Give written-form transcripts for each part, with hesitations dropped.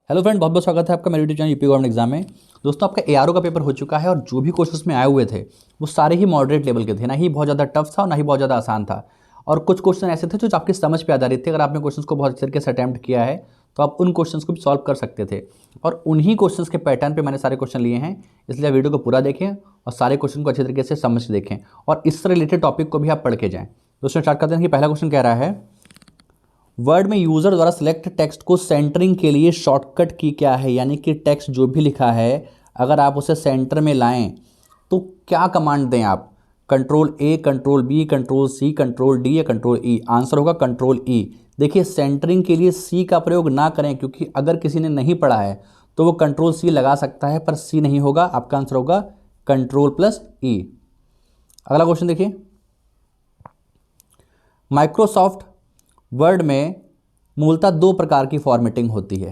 Hello friend, बहुत बहुत स्वागत है आपका मेरे YouTube channel UP government exam में। दोस्तों, आपका एआरओ का पेपर हो चुका है और जो भी क्वेश्चंस में आए हुए थे वो सारे ही मॉडरेट लेवल के थे, ना ही बहुत ज़्यादा टफ था और ना ही बहुत ज़्यादा आसान था। और कुछ क्वेश्चन ऐसे थे जो आपकी समझ पे आधारित थे। अगर आपने क्वेश्चंस को बहुत अच्छे तरीके से अटैम्प्ट किया है तो आप उन क्वेश्चंस को भी सॉल्व कर सकते थे। और उन्हीं क्वेश्चंस के पैटर्न पे मैंने सारे क्वेश्चन लिए हैं, इसलिए वीडियो को पूरा देखें और सारे क्वेश्चन को अच्छे तरीके से समझ के देखें और इससे रिलेटेड टॉपिक को भी आप पढ़ के जाएँ। दोस्तों, स्टार्ट करते हैं कि पहला क्वेश्चन कह रहा है, वर्ड में यूजर द्वारा सिलेक्ट टेक्स्ट को सेंटरिंग के लिए शॉर्टकट की क्या है। यानी कि टेक्स्ट जो भी लिखा है अगर आप उसे सेंटर में लाएं तो क्या कमांड दें आप। Control A, control B, control C, control D या कंट्रोल ई। आंसर होगा कंट्रोल ई। देखिए, सेंटरिंग के लिए सी का प्रयोग ना करें, क्योंकि अगर किसी ने नहीं पढ़ा है तो वो कंट्रोल सी लगा सकता है पर सी नहीं होगा। आपका आंसर होगा कंट्रोल प्लस ई। अगला क्वेश्चन देखिए, माइक्रोसॉफ्ट वर्ड में मूलतः दो प्रकार की फॉर्मेटिंग होती है।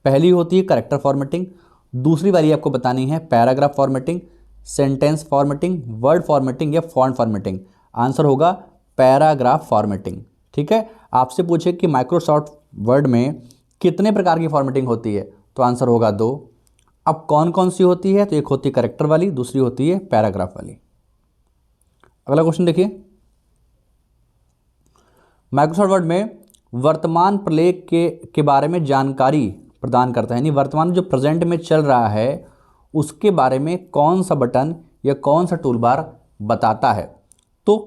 पहली होती है करेक्टर फॉर्मेटिंग, दूसरी वाली आपको बतानी है paragraph formatting, sentence formatting, word formatting या फॉन्ट फॉर्मेटिंग। आंसर होगा पैराग्राफ फॉर्मेटिंग। ठीक है, आपसे पूछे कि माइक्रोसॉफ्ट वर्ड में कितने प्रकार की फॉर्मेटिंग होती है तो आंसर होगा दो। अब कौन कौन सी होती है, तो एक होती है करेक्टर वाली, दूसरी होती है पैराग्राफ वाली। अगला क्वेश्चन देखिए, माइक्रोसॉफ्ट वर्ड में वर्तमान प्रलेख के बारे में जानकारी प्रदान करता है। यानी वर्तमान जो प्रेजेंट में चल रहा है उसके बारे में कौन सा बटन या कौन सा टूल बार बताता है। तो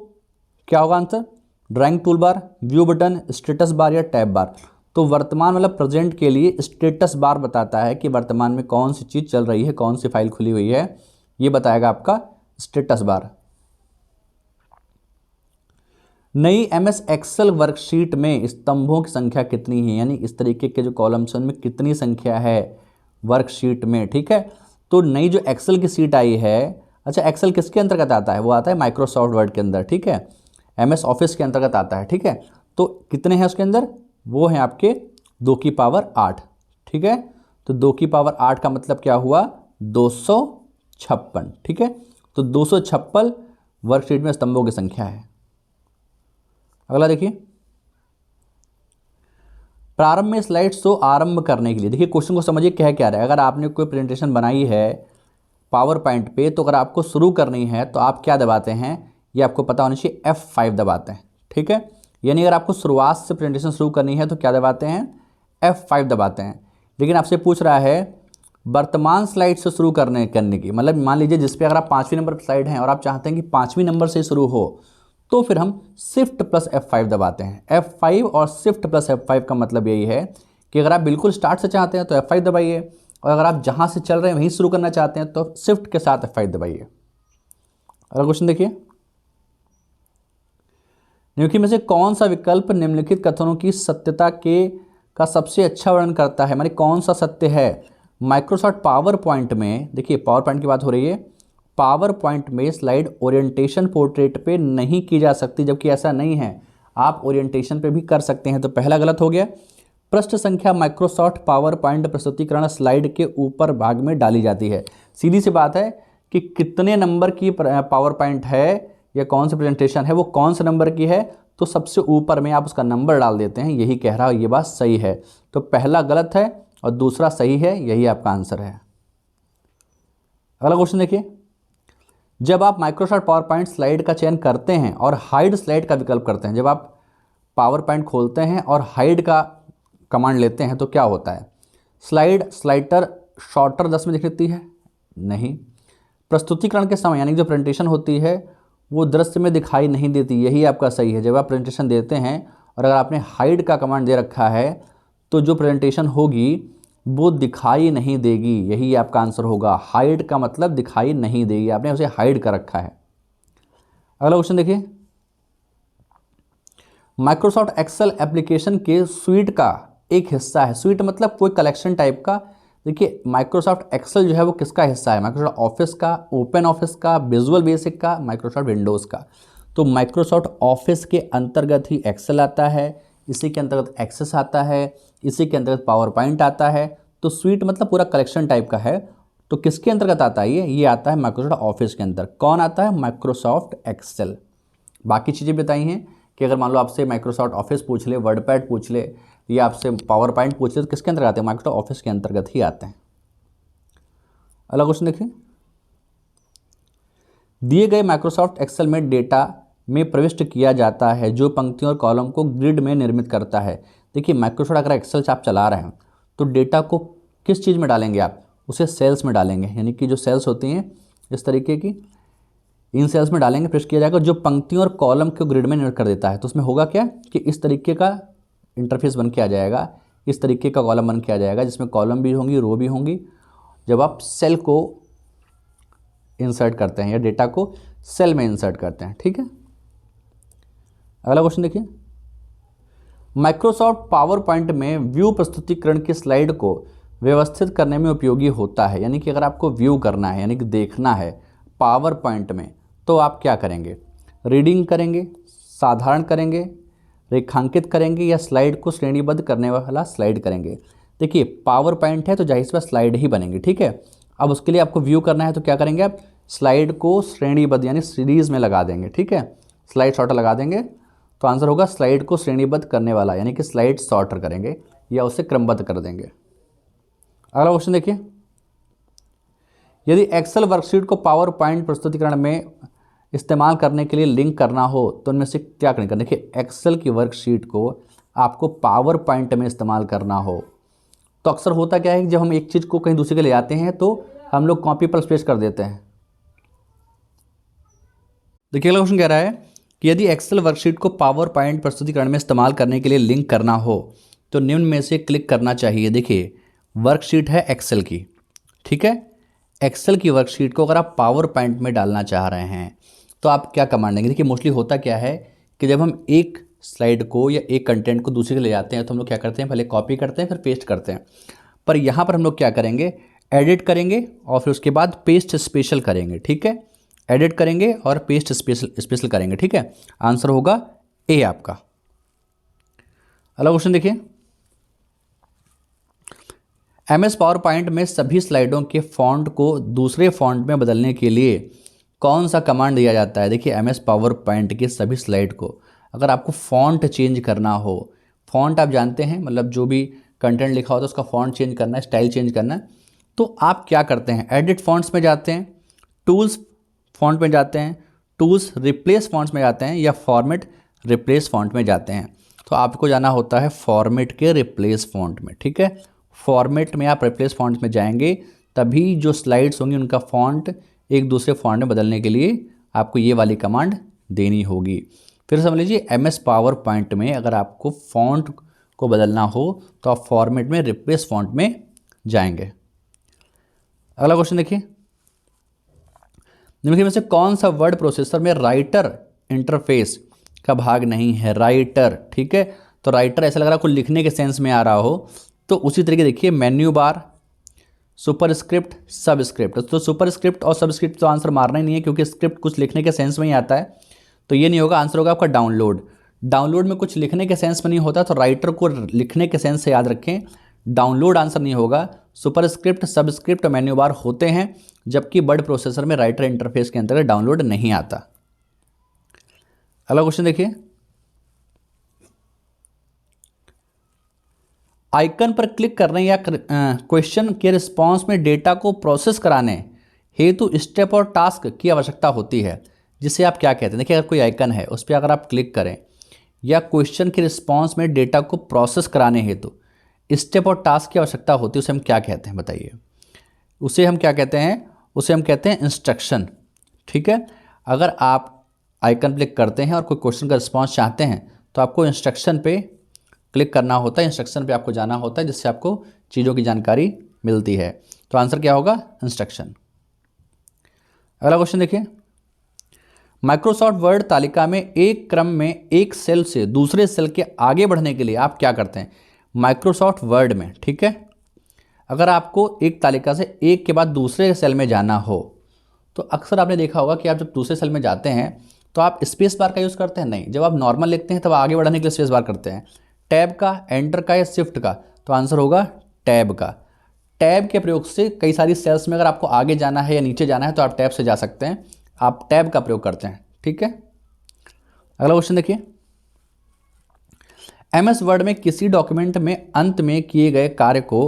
क्या होगा answer, drawing tool bar, view button, status bar या टैब बार। तो वर्तमान मतलब प्रेजेंट के लिए स्टेटस बार बताता है कि वर्तमान में कौन सी चीज़ चल रही है, कौन सी फाइल खुली हुई है, ये बताएगा आपका स्टेटस बार। नई एमएस एक्सेल वर्कशीट में स्तंभों की संख्या कितनी है। यानी इस तरीके के जो कॉलम्स हैं उनमें कितनी संख्या है वर्कशीट में। ठीक है, तो नई जो एक्सेल की सीट आई है, अच्छा एक्सेल किसके अंतर्गत आता है, वो आता है माइक्रोसॉफ्ट वर्ड के अंदर। ठीक है, एमएस ऑफिस के अंतर्गत आता है। ठीक है, तो कितने हैं उसके अंदर, वो हैं आपके 2 की पावर 8। ठीक है, तो 2 की पावर 8 का मतलब क्या हुआ, 256। ठीक है, तो 256 वर्कशीट में स्तंभों की संख्या है। अगला देखिए, प्रारंभ में स्लाइड शो आरंभ करने के लिए, देखिए क्वेश्चन को समझिए कह क्या रहा है। अगर आपने कोई प्रेजेंटेशन बनाई है पावर पॉइंट पे तो अगर आपको शुरू करनी है तो आप क्या दबाते हैं, ये आपको पता होना चाहिए, F5 दबाते हैं। ठीक है, यानी अगर आपको शुरुआत से प्रेजेंटेशन शुरू करनी है तो क्या दबाते हैं, F5 दबाते हैं। लेकिन आपसे पूछ रहा है वर्तमान स्लाइड से शुरू करने की, मतलब मान लीजिए जिस पे अगर आप 5वीं नंबर पर स्लाइड हैं और आप चाहते हैं कि 5वीं नंबर से शुरू हो तो फिर हम शिफ्ट प्लस F5 दबाते हैं। F5 और शिफ्ट प्लस F5 का मतलब यही है कि अगर आप बिल्कुल स्टार्ट से चाहते हैं तो F5 दबाइए, और अगर आप जहां से चल रहे हैं वहीं शुरू करना चाहते हैं तो शिफ्ट के साथ F5 दबाइए। अगला क्वेश्चन देखिए, निम्नलिखित में से कौन सा विकल्प निम्नलिखित कथनों की सत्यता का सबसे अच्छा वर्णन करता है। माने कौन सा सत्य है। माइक्रोसॉफ्ट पावर पॉइंट में, देखिए पावर पॉइंट की बात हो रही है, पावर पॉइंट में स्लाइड ओरिएंटेशन पोर्ट्रेट पे नहीं की जा सकती, जबकि ऐसा नहीं है, आप ओरिएंटेशन पे भी कर सकते हैं। तो पहला गलत हो गया। पृष्ठ संख्या माइक्रोसॉफ्ट पावर पॉइंट प्रस्तुतिकरण स्लाइड के ऊपर भाग में डाली जाती है। सीधी सी बात है कि कितने नंबर की पावर पॉइंट है या कौन सी प्रेजेंटेशन है वो कौन से नंबर की है, तो सबसे ऊपर में आप उसका नंबर डाल देते हैं। यही कह रहा है, ये बात सही है। तो पहला गलत है और दूसरा सही है, यही आपका आंसर है। अगला क्वेश्चन देखिए, जब आप माइक्रोसॉफ्ट पावर पॉइंट स्लाइड का चयन करते हैं और हाइड स्लाइड का विकल्प करते हैं, जब आप पावर पॉइंट खोलते हैं और हाइड का कमांड लेते हैं तो क्या होता है, स्लाइड स्लाइडर शॉर्टर 10 में दिखती है, नहीं। प्रस्तुतिकरण के समय यानी जो प्रेजेंटेशन होती है वो दृश्य में दिखाई नहीं देती, यही आपका सही है। जब आप प्रेजेंटेशन देते हैं और अगर आपने हाइड का कमांड दे रखा है तो जो प्रेजेंटेशन होगी वो दिखाई नहीं देगी, यही आपका आंसर होगा। हाइड का मतलब दिखाई नहीं देगी, आपने उसे हाइड कर रखा है। अगला क्वेश्चन देखिए, माइक्रोसॉफ्ट एक्सेल एप्लीकेशन के स्वीट का एक हिस्सा है। स्वीट मतलब कोई कलेक्शन टाइप का। देखिए माइक्रोसॉफ्ट एक्सेल जो है वो किसका हिस्सा है, माइक्रोसॉफ्ट ऑफिस का, ओपन ऑफिस का, विजुअल बेसिक का, माइक्रोसॉफ्ट विंडोज़ का। तो माइक्रोसॉफ्ट ऑफिस के अंतर्गत ही एक्सेल आता है, इसी के अंतर्गत एक्सेस आता है, इसी के अंतर्गत पावर पॉइंट आता है। तो स्वीट मतलब पूरा कलेक्शन टाइप का है। तो किसके अंतर्गत आता है ये आता है माइक्रोसॉफ्ट ऑफिस के अंदर। कौन आता है, माइक्रोसॉफ्ट एक्सेल। बाकी चीज़ें बताई हैं कि अगर मान लो आपसे माइक्रोसॉफ्ट ऑफिस पूछ ले, वर्डपैड पूछ ले, ये आपसे पावर पॉइंट पूछे तो किसके अंतर्गत आते हैं, माइक्रोसॉफ्ट ऑफिस के अंतर्गत ही आते हैं। अगला क्वेश्चन देखिए, दिए गए माइक्रोसॉफ्ट एक्सेल में डेटा में प्रविष्ट किया जाता है जो पंक्तियों और कॉलम को ग्रिड में निर्मित करता है। देखिए माइक्रोसॉफ्ट अगर एक्सेल आप चला रहे हैं तो डेटा को किस चीज़ में डालेंगे आप, उसे सेल्स में डालेंगे, यानी कि जो सेल्स होती हैं इस तरीके की, इन सेल्स में डालेंगे, प्रविष्ट किया जाएगा जो पंक्तियों और कॉलम को ग्रिड में निर्मित कर देता है। तो उसमें होगा क्या कि इस तरीके का इंटरफेस बन के आ जाएगा, इस तरीके का कॉलम बन के आ जाएगा जिसमें कॉलम भी होंगी, रो भी होंगी, जब आप सेल को इंसर्ट करते हैं या डेटा को सेल में इंसर्ट करते हैं। ठीक है, अगला क्वेश्चन देखिए, माइक्रोसॉफ्ट पावर पॉइंट में व्यू प्रस्तुतिकरण की स्लाइड को व्यवस्थित करने में उपयोगी होता है। यानी कि अगर आपको व्यू करना है यानी कि देखना है पावर पॉइंट में तो आप क्या करेंगे, रीडिंग करेंगे, साधारण करेंगे, रेखांकित करेंगे या स्लाइड को श्रेणीबद्ध करने वाला स्लाइड करेंगे। देखिए पावर पॉइंट है तो जाहिर सी बात स्लाइड ही बनेंगे। ठीक है, अब उसके लिए आपको व्यू करना है तो क्या करेंगे आप, स्लाइड को श्रेणीबद्ध यानी सीरीज में लगा देंगे। ठीक है, स्लाइड शॉर्टर लगा देंगे तो आंसर होगा स्लाइड को श्रेणीबद्ध करने वाला, यानी कि स्लाइड शॉर्टर करेंगे या उसे क्रमबद्ध कर देंगे। अगला क्वेश्चन देखिए, यदि एक्सेल वर्कशीट को पावर पॉइंट प्रस्तुतिकरण में इस्तेमाल करने के लिए लिंक करना हो तो उनमें से क्या करेंगे। देखिए एक्सेल की वर्कशीट को आपको पावर पॉइंट में इस्तेमाल करना हो तो अक्सर होता क्या है कि जब हम एक चीज़ को कहीं दूसरे के ले आते हैं तो हम लोग कॉपी पर पेस्ट कर देते हैं। देखिए अगला क्वेश्चन कह रहा है कि यदि एक्सेल वर्कशीट को पावर पॉइंट प्रस्तुतिकरण में इस्तेमाल करने के लिए लिंक करना हो तो निम्न में से क्लिक करना चाहिए। देखिए वर्कशीट है एक्सेल की, ठीक है, एक्सेल की वर्कशीट को अगर आप पावर पॉइंट में डालना चाह रहे हैं तो आप क्या कमांड देंगे। देखिए मोस्टली होता क्या है कि जब हम एक स्लाइड को या एक कंटेंट को दूसरे के ले जाते हैं तो हम लोग क्या करते हैं, पहले कॉपी करते हैं फिर पेस्ट करते हैं, पर यहाँ पर हम लोग क्या करेंगे, एडिट करेंगे और फिर उसके बाद पेस्ट स्पेशल करेंगे। ठीक है, एडिट करेंगे और पेस्ट स्पेशल करेंगे। ठीक है, आंसर होगा ए आपका। अगला क्वेश्चन देखिए, एमएस पावर पॉइंट में सभी स्लाइडों के फॉन्ट को दूसरे फॉन्ट में बदलने के लिए कौन सा कमांड दिया जाता है। देखिए एमएस पावर पॉइंट के सभी स्लाइड को अगर आपको फॉन्ट चेंज करना हो, फॉन्ट आप जानते हैं मतलब जो भी कंटेंट लिखा होता है उसका फॉन्ट चेंज करना है, स्टाइल चेंज करना है, तो आप क्या करते हैं, एडिट फॉन्ट्स में जाते हैं, टूल्स फॉन्ट में जाते हैं, टूल्स रिप्लेस फॉन्ट्स में जाते हैं या फॉर्मेट रिप्लेस फॉन्ट में जाते हैं। तो आपको जाना होता है फॉर्मेट के रिप्लेस फॉन्ट में। ठीक है, फॉर्मेट में आप रिप्लेस फॉन्ट में जाएंगे तभी जो स्लाइड्स होंगी उनका फॉन्ट एक दूसरे फॉन्ट में बदलने के लिए आपको ये वाली कमांड देनी होगी। फिर समझ लीजिए एमएस पावर पॉइंट में अगर आपको फॉन्ट को बदलना हो तो आप फॉर्मेट में रिप्लेस फॉन्ट में जाएंगे। अगला क्वेश्चन देखिए, निम्नलिखित में से कौन सा वर्ड प्रोसेसर में राइटर इंटरफेस का भाग नहीं है। राइटर, ठीक है, तो राइटर ऐसा लग रहा है कुछ लिखने के सेंस में आ रहा हो, तो उसी तरीके देखिए मेन्यू बार, सुपरस्क्रिप्ट, सबस्क्रिप्ट। तो सुपरस्क्रिप्ट और सबस्क्रिप्ट तो आंसर मारना ही नहीं है क्योंकि स्क्रिप्ट कुछ लिखने के सेंस में ही आता है, तो ये नहीं होगा। आंसर होगा आपका डाउनलोड। डाउनलोड में कुछ लिखने के सेंस में नहीं होता तो राइटर को लिखने के सेंस से याद रखें, डाउनलोड आंसर नहीं होगा। सुपरस्क्रिप्ट, सबस्क्रिप्ट और मेन्यू बार होते हैं जबकि वर्ड प्रोसेसर में राइटर इंटरफेस के अंतर्गत डाउनलोड नहीं आता। अगला क्वेश्चन देखिए, आइकन पर क्लिक करने या क्वेश्चन के रिस्पांस में डेटा को प्रोसेस कराने हेतु स्टेप और टास्क की आवश्यकता होती है, जिसे आप क्या कहते हैं। देखिए अगर कोई आइकन है उस पर अगर आप क्लिक करें या क्वेश्चन के रिस्पांस में डेटा को प्रोसेस कराने हेतु स्टेप और टास्क की आवश्यकता होती है, उसे हम क्या कहते हैं बताइए। उसे हम क्या कहते हैं, उसे हम कहते हैं इंस्ट्रक्शन। ठीक है, अगर आप आइकन क्लिक करते हैं और कोई क्वेश्चन का रिस्पांस चाहते हैं तो आपको इंस्ट्रक्शन पे क्लिक करना होता है, इंस्ट्रक्शन पे आपको जाना होता है जिससे आपको चीज़ों की जानकारी मिलती है। तो आंसर क्या होगा, इंस्ट्रक्शन। अगला क्वेश्चन देखिए, माइक्रोसॉफ्ट वर्ड तालिका में एक क्रम में एक सेल से दूसरे सेल के आगे बढ़ने के लिए आप क्या करते हैं। माइक्रोसॉफ्ट वर्ड में, ठीक है, अगर आपको एक तालिका से एक के बाद दूसरे सेल में जाना हो तो अक्सर आपने देखा होगा कि आप जब दूसरे सेल में जाते हैं तो आप स्पेस बार का यूज़ करते हैं। नहीं, जब आप नॉर्मल लिखते हैं तब आगे बढ़ने के लिए स्पेस बार करते हैं। टैब का, एंटर का या शिफ्ट का, तो आंसर होगा टैब का। टैब के प्रयोग से कई सारी सेल्स में अगर आपको आगे जाना है या नीचे जाना है तो आप टैब से जा सकते हैं, आप टैब का प्रयोग करते हैं। ठीक है, अगला क्वेश्चन देखिए, MS वर्ड में किसी डॉक्यूमेंट में अंत में किए गए कार्य को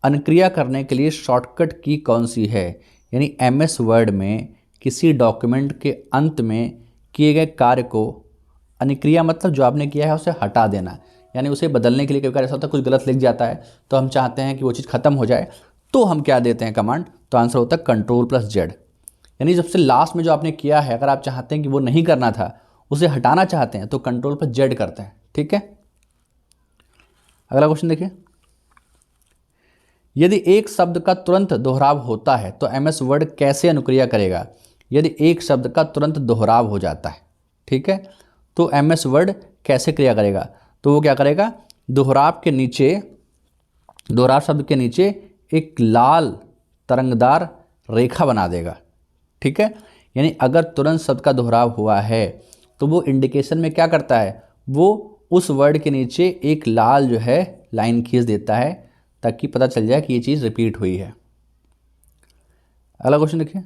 अनुक्रिया करने के लिए शॉर्टकट की कौन सी है। यानी MS वर्ड में किसी डॉक्यूमेंट के अंत में किए गए कार्य को, अनुक्रिया मतलब जो आपने किया है उसे हटा देना, यानी उसे बदलने के लिए कई बार ऐसा होता है कुछ गलत लिख जाता है तो हम चाहते हैं कि वो चीज़ खत्म हो जाए, तो हम क्या देते हैं कमांड, तो आंसर होता है Ctrl+Z। यानी सबसे लास्ट में जो आपने किया है अगर आप चाहते हैं कि वो नहीं करना था, उसे हटाना चाहते हैं तो Ctrl+Z करते हैं। ठीक है, अगला क्वेश्चन देखिए। यदि एक शब्द का तुरंत दोहराव होता है तो MS वर्ड कैसे अनुक्रिया करेगा। यदि एक शब्द का तुरंत दोहराव हो जाता है, ठीक है, तो MS वर्ड कैसे क्रिया करेगा, तो वो क्या करेगा, दोहराव शब्द के नीचे एक लाल तरंगदार रेखा बना देगा। ठीक है, यानी अगर तुरंत शब्द का दोहराव हुआ है तो वो इंडिकेशन में क्या करता है, वो उस वर्ड के नीचे एक लाल जो है लाइन खींच देता है ताकि पता चल जाए कि ये चीज़ रिपीट हुई है। अगला क्वेश्चन देखिए।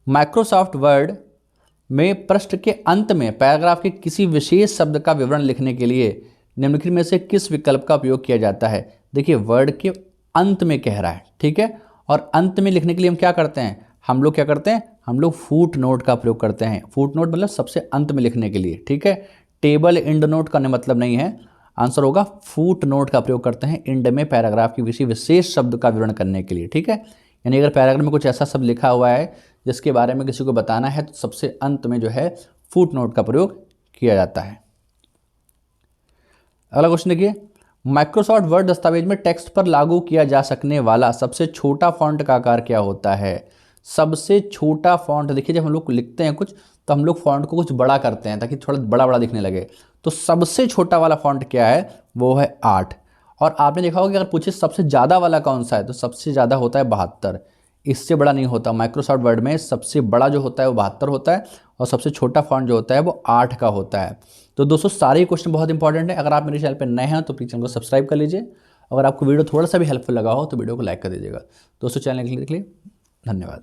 माइक्रोसॉफ्ट वर्ड में पृष्ठ के अंत में पैराग्राफ के किसी विशेष शब्द का विवरण लिखने के लिए निम्नलिखित में से किस विकल्प का उपयोग किया जाता है। देखिए वर्ड के अंत में कह रहा है, ठीक है, और अंत में लिखने के लिए हम क्या करते हैं, हम लोग फुट नोट का प्रयोग करते हैं। फुट नोट मतलब सबसे अंत में लिखने के लिए। ठीक है, टेबल एंड नोट का मतलब नहीं है, आंसर होगा फुट नोट का प्रयोग करते हैं एंड में पैराग्राफ की किसी विशेष शब्द का विवरण करने के लिए। ठीक है, यानी अगर पैराग्राफ में कुछ ऐसा शब्द लिखा हुआ है जिसके बारे में किसी को बताना है तो सबसे अंत में जो है फुट नोट का प्रयोग किया जाता है। अगला क्वेश्चन देखिए। माइक्रोसॉफ्ट वर्ड दस्तावेज में टेक्स्ट पर लागू किया जा सकने वाला सबसे छोटा फॉन्ट का आकार क्या होता है। सबसे छोटा फॉन्ट, देखिए जब हम लोग लिखते हैं कुछ तो हम लोग फॉन्ट को कुछ बड़ा करते हैं ताकि थोड़ा बड़ा बड़ा दिखने लगे, तो सबसे छोटा वाला फॉन्ट क्या है, वो है 8। और आपने देखा होगा कि अगर पूछे सबसे ज़्यादा वाला कौन सा है तो सबसे ज़्यादा होता है 72, इससे बड़ा नहीं होता। माइक्रोसॉफ्ट वर्ड में सबसे बड़ा जो होता है वो 72 होता है और सबसे छोटा फॉन्ट जो होता है वो 8 का होता है। तो दोस्तों सारे क्वेश्चन बहुत इंपॉर्टेंट है। अगर आप मेरे चैनल पर नए हैं तो प्लीज़ चैनल को सब्सक्राइब कर लीजिए। अगर आपको वीडियो थोड़ा सा भी हेल्पफुल लगा हो तो वीडियो को लाइक कर दीजिएगा। दोस्तों चैनल के लिए धन्यवाद।